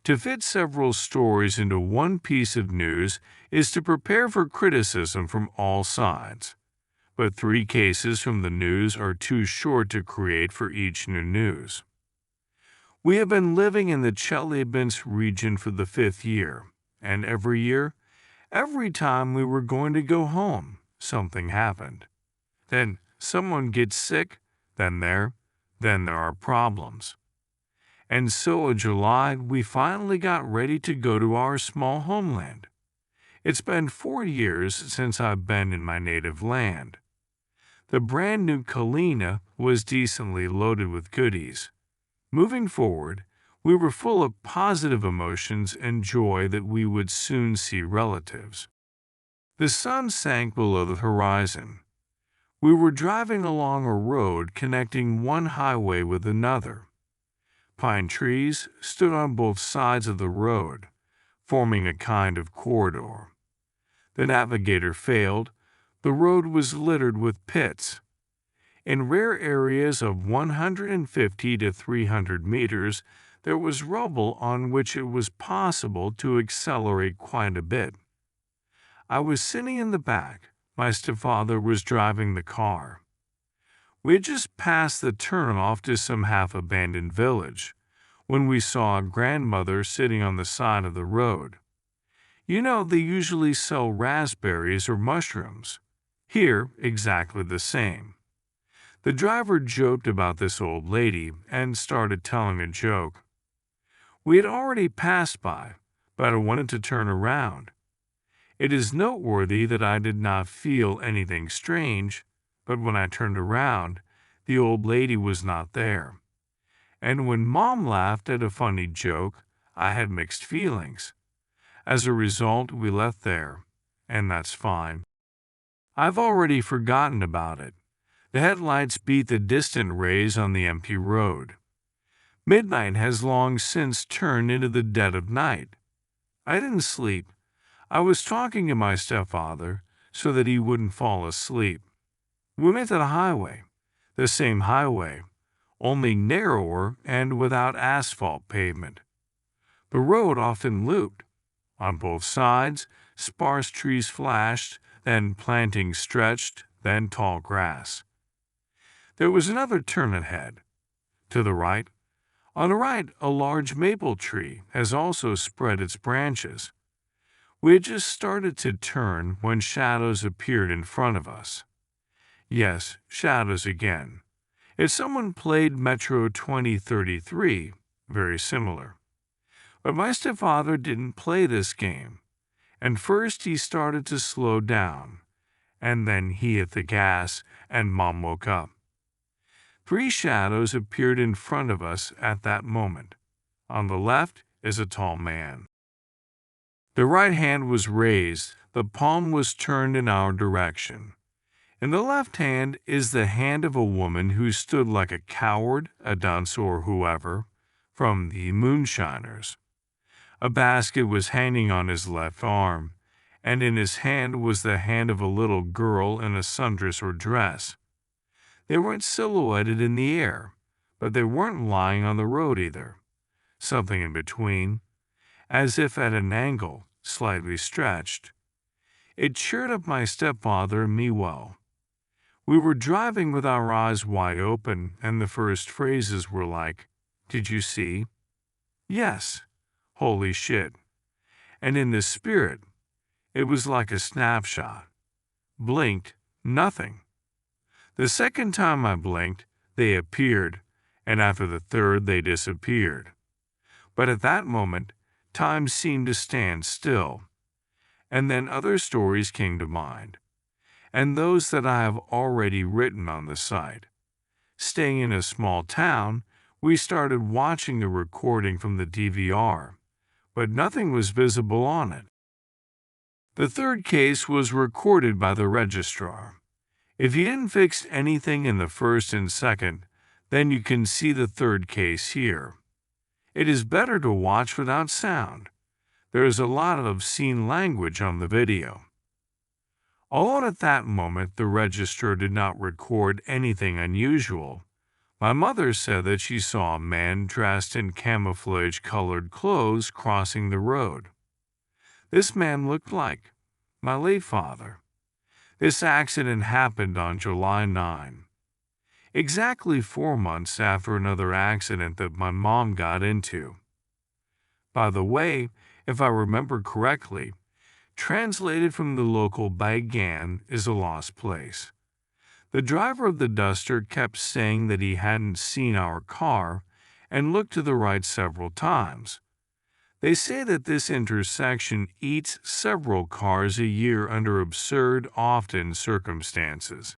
To fit several stories into one piece of news is to prepare for criticism from all sides. But 3 cases from the news are too short to create for each new news. We have been living in the Chelyabinsk region for the 5th year, and every year, every time we were going to go home, something happened. Then someone gets sick, then there are problems. And so in July, we finally got ready to go to our small homeland. It's been 4 years since I've been in my native land. The brand new Kalina was decently loaded with goodies. Moving forward, we were full of positive emotions and joy that we would soon see relatives. The sun sank below the horizon. We were driving along a road connecting one highway with another. Pine trees stood on both sides of the road, forming a kind of corridor. The navigator failed. The road was littered with pits. In rare areas of 150 to 300 meters, there was rubble on which it was possible to accelerate quite a bit. I was sitting in the back. My stepfather was driving the car. We had just passed the turnoff to some half-abandoned village when we saw a grandmother sitting on the side of the road. You know, they usually sell raspberries or mushrooms. Here, exactly the same. The driver joked about this old lady and started telling a joke. We had already passed by, but I wanted to turn around. It is noteworthy that I did not feel anything strange, but when I turned around, the old lady was not there. And when Mom laughed at a funny joke, I had mixed feelings. As a result, we left there, and that's fine. I've already forgotten about it. The headlights beat the distant rays on the empty road. Midnight has long since turned into the dead of night. I didn't sleep. I was talking to my stepfather so that he wouldn't fall asleep. We went to the highway, the same highway, only narrower and without asphalt pavement. The road often looped. On both sides, sparse trees flashed, then plantings stretched, then tall grass. There was another turn ahead. To the right, on the right, a large maple tree has also spread its branches. We had just started to turn when shadows appeared in front of us. Yes, shadows again. If someone played Metro 2033, very similar. But my stepfather didn't play this game. And first he started to slow down, and then he hit the gas, and Mom woke up. 3 shadows appeared in front of us at that moment. On the left is a tall man. The right hand was raised, the palm was turned in our direction. In the left hand is the hand of a woman who stood like a coward, a dunce, or whoever, from the Moonshiners. A basket was hanging on his left arm, and in his hand was the hand of a little girl in a sundress or dress. They weren't silhouetted in the air, but they weren't lying on the road either. Something in between, as if at an angle, slightly stretched. It cheered up my stepfather and me well. We were driving with our eyes wide open, and the first phrases were like, "Did you see?" "Yes." "Holy shit." And in the spirit, it was like a snapshot. Blinked, nothing. The second time I blinked, they appeared, and after the third they disappeared. But at that moment, time seemed to stand still. And then other stories came to mind, and those that I have already written on the site. Staying in a small town, we started watching the recording from the DVR, but nothing was visible on it. The third case was recorded by the registrar. If you didn't fix anything in the first and second, then you can see the third case here. It is better to watch without sound. There is a lot of obscene language on the video. Although at that moment the registrar did not record anything unusual, My mother said that she saw a man dressed in camouflage-colored clothes crossing the road. This man looked like my late father. This accident happened on July 9, exactly 4 months after another accident that my mom got into. By the way, if I remember correctly, translated from the local Baigan is a lost place. The driver of the duster kept saying that he hadn't seen our car and looked to the right several times. They say that this intersection eats several cars a year under absurd, often circumstances.